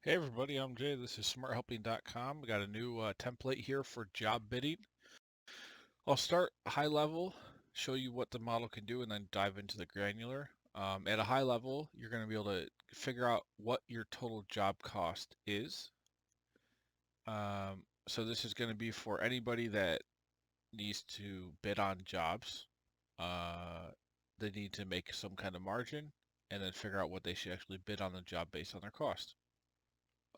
Hey everybody, I'm Jay. This is smarthelping.com. We got a new template here for job bidding. I'll start high level, show you what the model can do, and then dive into the granular. At a high level, you're going to be able to figure out what your total job cost is. So this is going to be for anybody that needs to bid on jobs. They need to make some kind of margin and then figure out what they should actually bid on the job based on their cost.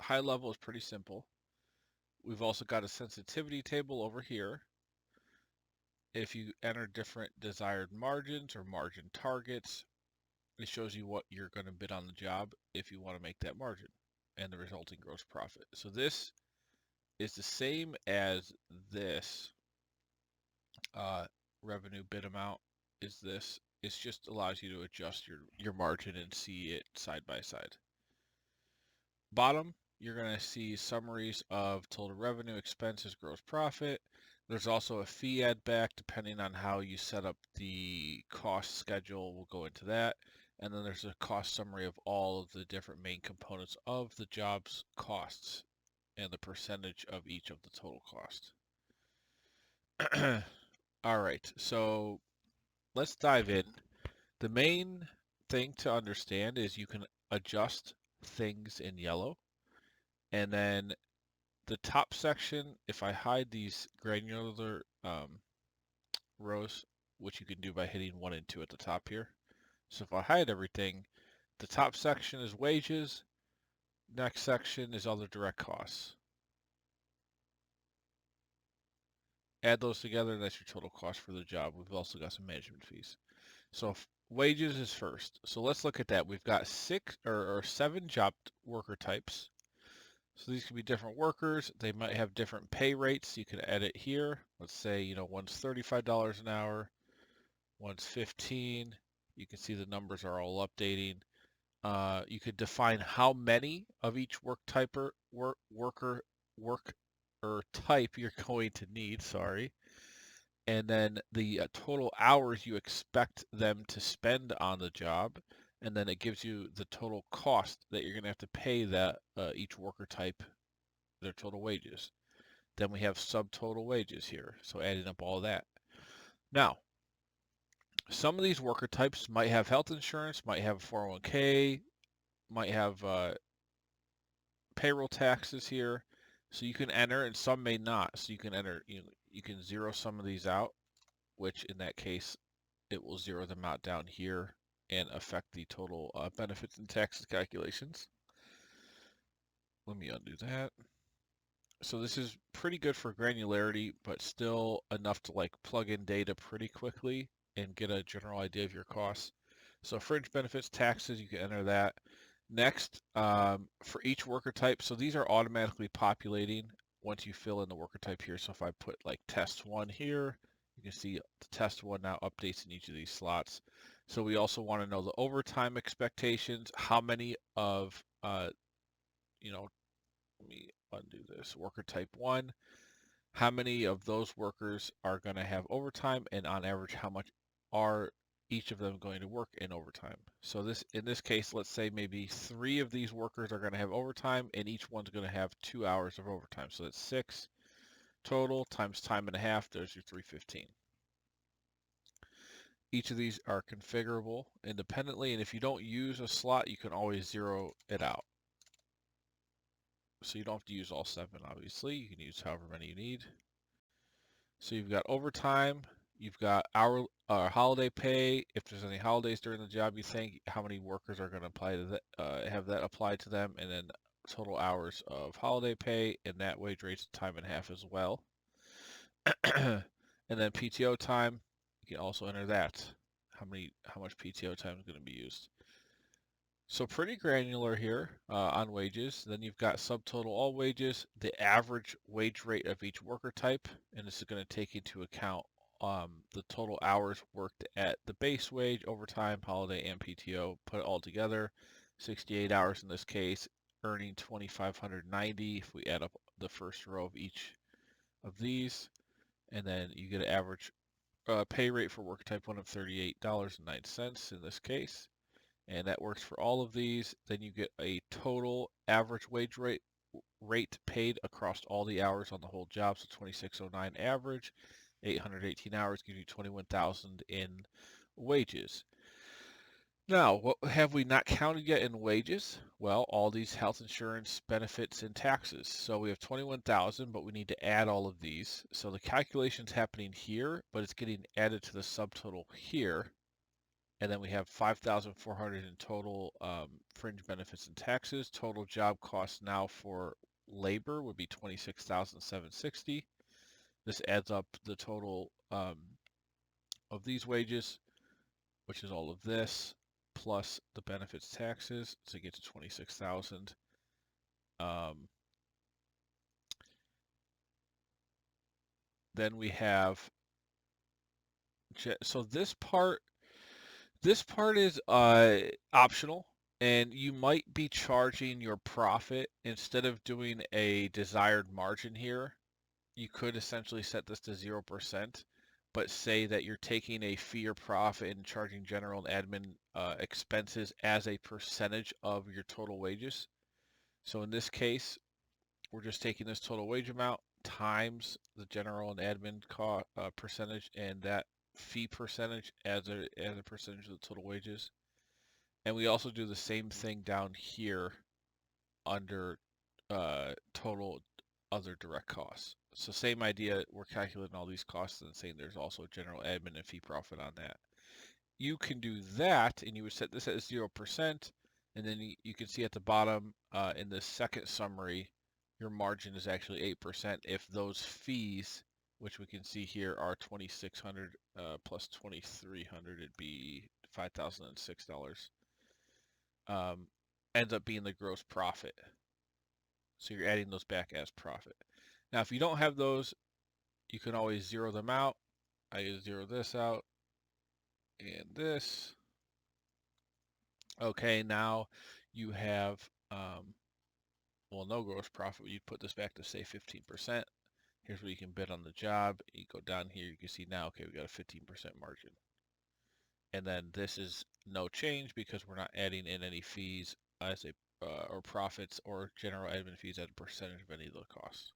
High level is pretty simple. We've also got a sensitivity table over here. If you enter different desired margins or margin targets, it shows you what you're going to bid on the job if you want to make that margin and the resulting gross profit. So this is the same as this revenue bid amount is this. It just allows you to adjust your margin and see it side by side. Bottom, you're going to see summaries of total revenue, expenses, gross profit. There's also a fee add back depending on how you set up the cost schedule. We'll go into that. And then there's a cost summary of all of the different main components of the job's costs and the percentage of each of the total cost. All right, so let's dive in. The main thing to understand is you can adjust things in yellow. And then the top section, if I hide these granular rows, which you can do by hitting 1 and 2 at the top here. So if I hide everything, the top section is wages, next section is other direct costs. Add those together, and that's your total cost for the job. We've also got some management fees. So wages is first. So let's look at that. We've got 7 job worker types. So these could be different workers. They might have different pay rates. You can edit here. Let's say, one's $35 an hour, one's 15. You can see the numbers are all updating. You could define how many of each worker or type you're going to need, sorry. And then the total hours you expect them to spend on the job. And then it gives you the total cost that you're going to have to pay that each worker type their total wages. Then we have subtotal wages here, so adding up all that. Now, some of these worker types might have health insurance, might have a 401k, might have payroll taxes here. So you can enter, and some may not. So you can enter, you can zero some of these out, which in that case, it will zero them out down here and affect the total benefits and taxes calculations. Let me undo that. So this is pretty good for granularity, but still enough to like plug in data pretty quickly and get a general idea of your costs. So fringe benefits, taxes, you can enter that. Next, for each worker type, so these are automatically populating once you fill in the worker type here. So if I put like test 1 here, you can see the test 1 now updates in each of these slots. So we also want to know the overtime expectations, how many of, let me undo this, worker type 1, how many of those workers are going to have overtime, and on average, how much are each of them going to work in overtime. So in this case, let's say maybe 3 of these workers are going to have overtime, and each one's going to have 2 hours of overtime. So that's 6 total times time and a half. There's your 315. Each of these are configurable independently, and if you don't use a slot, you can always zero it out. So you don't have to use all 7, obviously. You can use however many you need. So you've got overtime, you've got holiday pay. If there's any holidays during the job, you think how many workers are going to apply to that, have that applied to them, and then total hours of holiday pay, and that wage rate's time and a half as well. And then PTO time, you can also enter that. How much PTO time is going to be used. So pretty granular here on wages. Then you've got subtotal all wages, the average wage rate of each worker type, and this is going to take into account the total hours worked at the base wage, overtime, holiday, and PTO, put it all together. 68 hours in this case, earning 2,590 if we add up the first row of each of these. And then you get an average pay rate for worker type 1 of $38.09 in this case. and that works for all of these. Then you get a total average wage rate paid across all the hours on the whole job. So 2609 average, 818 hours gives you 21,000 in wages. Now, what have we not counted yet in wages? Well, all these health insurance benefits and taxes. So we have 21,000, but we need to add all of these. So the calculation's happening here, but it's getting added to the subtotal here. And then we have 5,400 in total fringe benefits and taxes. Total job cost now for labor would be 26,760. This adds up the total of these wages, which is all of this, plus the benefits taxes, to get to 26,000. Then we have, so this part is optional, and you might be charging your profit instead of doing a desired margin here. You could essentially set this to 0%, but say that you're taking a fee or profit and charging general and admin expenses as a percentage of your total wages. So in this case, we're just taking this total wage amount times the general and admin percentage, and that fee percentage as a percentage of the total wages. And we also do the same thing down here under total other direct costs. So same idea, we're calculating all these costs and saying there's also general admin and fee profit on that. You can do that, and you would set this at 0%, and then you can see at the bottom in the second summary, your margin is actually 8% if those fees, which we can see here are 2,600 plus 2,300, it'd be $5,006, ends up being the gross profit. So you're adding those back as profit. Now, if you don't have those, you can always zero them out. I just zero this out and this. Okay, now you have, well, no gross profit. You'd put this back to say 15%. Here's where you can bid on the job. You go down here, you can see now, okay, we got a 15% margin. And then this is no change because we're not adding in any fees as a or profits or general admin fees as a percentage of any of the costs.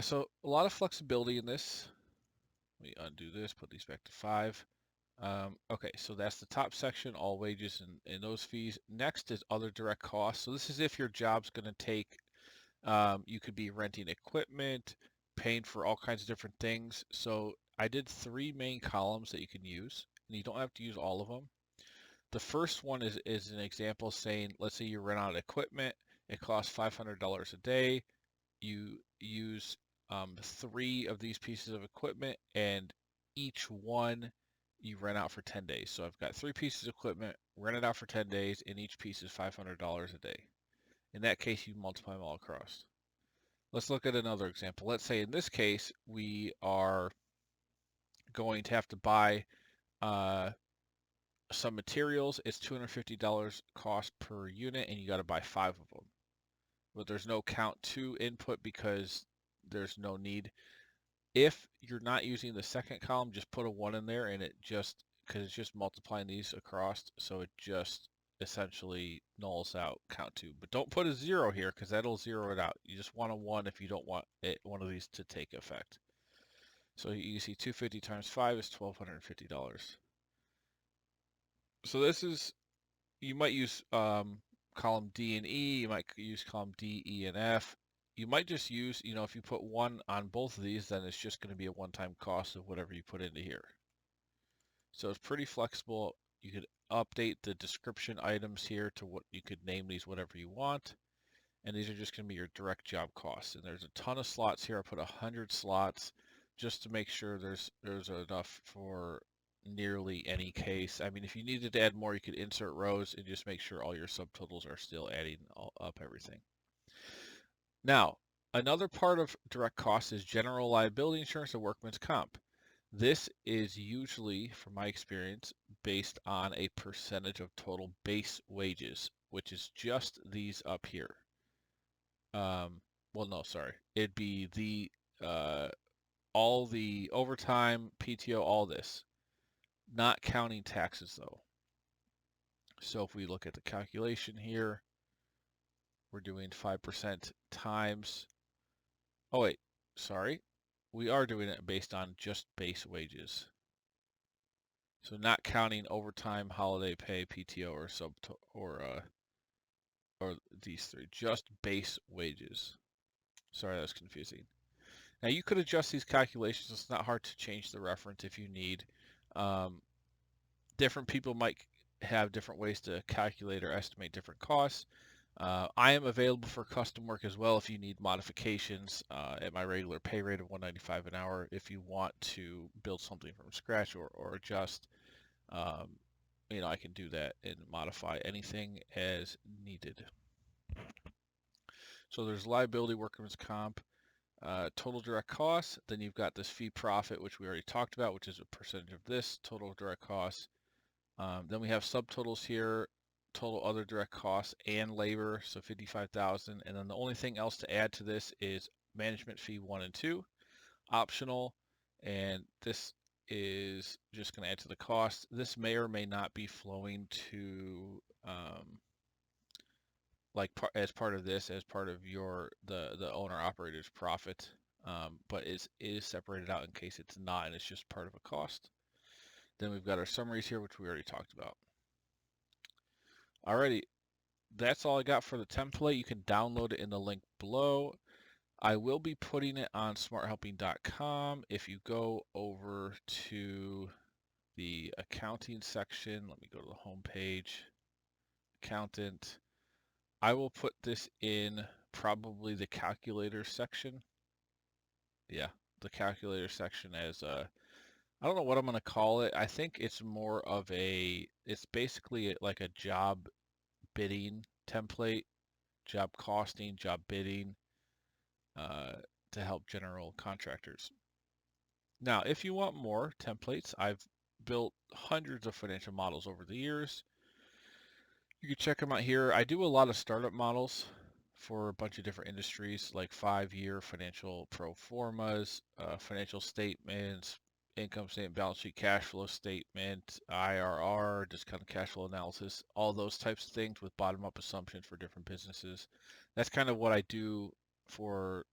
So a lot of flexibility in this. Let me undo this, put these back to 5. Okay, so that's the top section, all wages and those fees. Next is other direct costs. So this is if your job's going to take, you could be renting equipment, paying for all kinds of different things. So I did 3 main columns that you can use, and you don't have to use all of them. The first one is an example saying, let's say you rent out equipment, it costs $500 a day. You use 3 of these pieces of equipment, and each one you rent out for 10 days. So I've got 3 pieces of equipment, rent it out for 10 days, and each piece is $500 a day. In that case, you multiply them all across. Let's look at another example. Let's say in this case, we are going to have to buy some materials. It's $250 cost per unit, and you got to buy 5 of them. But there's no count to input because there's no need. If you're not using the second column, just put a 1 in there, and it just, because it's just multiplying these across, so it just essentially nulls out count 2. But don't put a 0 here because that'll zero it out. You just want a 1 if you don't want one of these to take effect. So you see 250 times 5 is $1,250. So this is, you might use column D and E, you might use column D, E, and F. You might just use, if you put 1 on both of these, then it's just going to be a one-time cost of whatever you put into here. So it's pretty flexible. You could update the description items here to what you could name these whatever you want. And these are just going to be your direct job costs. And there's a ton of slots here. I put 100 slots just to make sure there's enough for nearly any case. I mean, if you needed to add more, you could insert rows and just make sure all your subtotals are still adding up everything. Now, another part of direct costs is general liability insurance and workman's comp. This is usually, from my experience, based on a percentage of total base wages, which is just these up here. Well, no, sorry. It'd be the all the overtime, PTO, all this. not counting taxes though. So if we look at the calculation here, we're doing 5% times, oh wait, sorry. We are doing it based on just base wages. So not counting overtime, holiday pay, PTO, or these three, just base wages. Sorry, that was confusing. Now you could adjust these calculations. It's not hard to change the reference if you need. Um, Different people might have different ways to calculate or estimate different costs. I am available for custom work as well if you need modifications at my regular pay rate of $195 an hour. If you want to build something from scratch or adjust, um, I can do that and modify anything as needed. So there's liability, workman's comp, total direct costs. Then you've got this fee profit, which we already talked about, which is a percentage of this total direct costs. Then we have subtotals here, total other direct costs and labor, so 55,000. And then the only thing else to add to this is management fee 1 and 2, optional. And this is just going to add to the cost. This may or may not be flowing to as part of this, as part of the owner operator's profit, but is separated out in case it's not, and it's just part of a cost. Then we've got our summaries here, which we already talked about. Alrighty, that's all I got for the template. You can download it in the link below. I will be putting it on smarthelping.com. If you go over to the accounting section, let me go to the home page, accountant. I will put this in probably the calculator section. Yeah, the calculator section as I don't know what I'm going to call it. I think it's more of it's basically like a job bidding template, job costing, job bidding, uh, to help general contractors. Now, if you want more templates, I've built hundreds of financial models over the years. You can check them out here. I do a lot of startup models for a bunch of different industries, like 5-year financial pro formas, financial statements, income statement, balance sheet, cash flow statement, IRR, discounted cash flow analysis, all those types of things with bottom-up assumptions for different businesses. That's kind of what I do for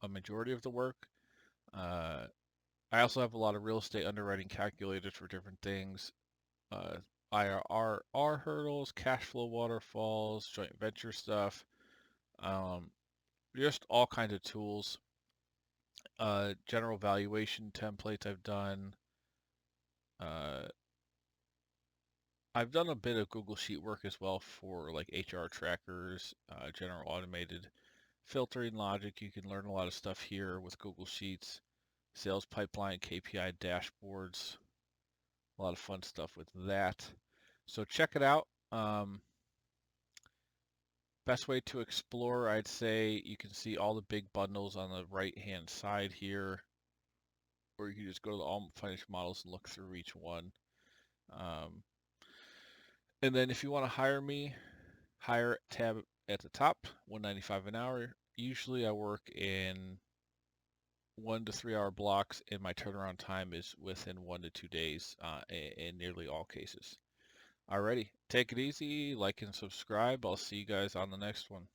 a majority of the work. I also have a lot of real estate underwriting calculators for different things. IRR hurdles, cash flow waterfalls, joint venture stuff, um, just all kinds of tools. General valuation templates Uh, I've done a bit of Google Sheet work as well for like HR trackers, general automated filtering logic. You can learn a lot of stuff here with Google Sheets, sales pipeline, KPI dashboards, a lot of fun stuff with that. So check it out. Best way to explore, I'd say you can see all the big bundles on the right-hand side here, or you can just go to the all financial models and look through each one. And then if you want to hire me, hire tab at the top, $195 an hour. Usually I work in 1 to 3 hour blocks, and my turnaround time is within 1 to 2 days in nearly all cases. Alrighty, take it easy, like and subscribe. I'll see you guys on the next one.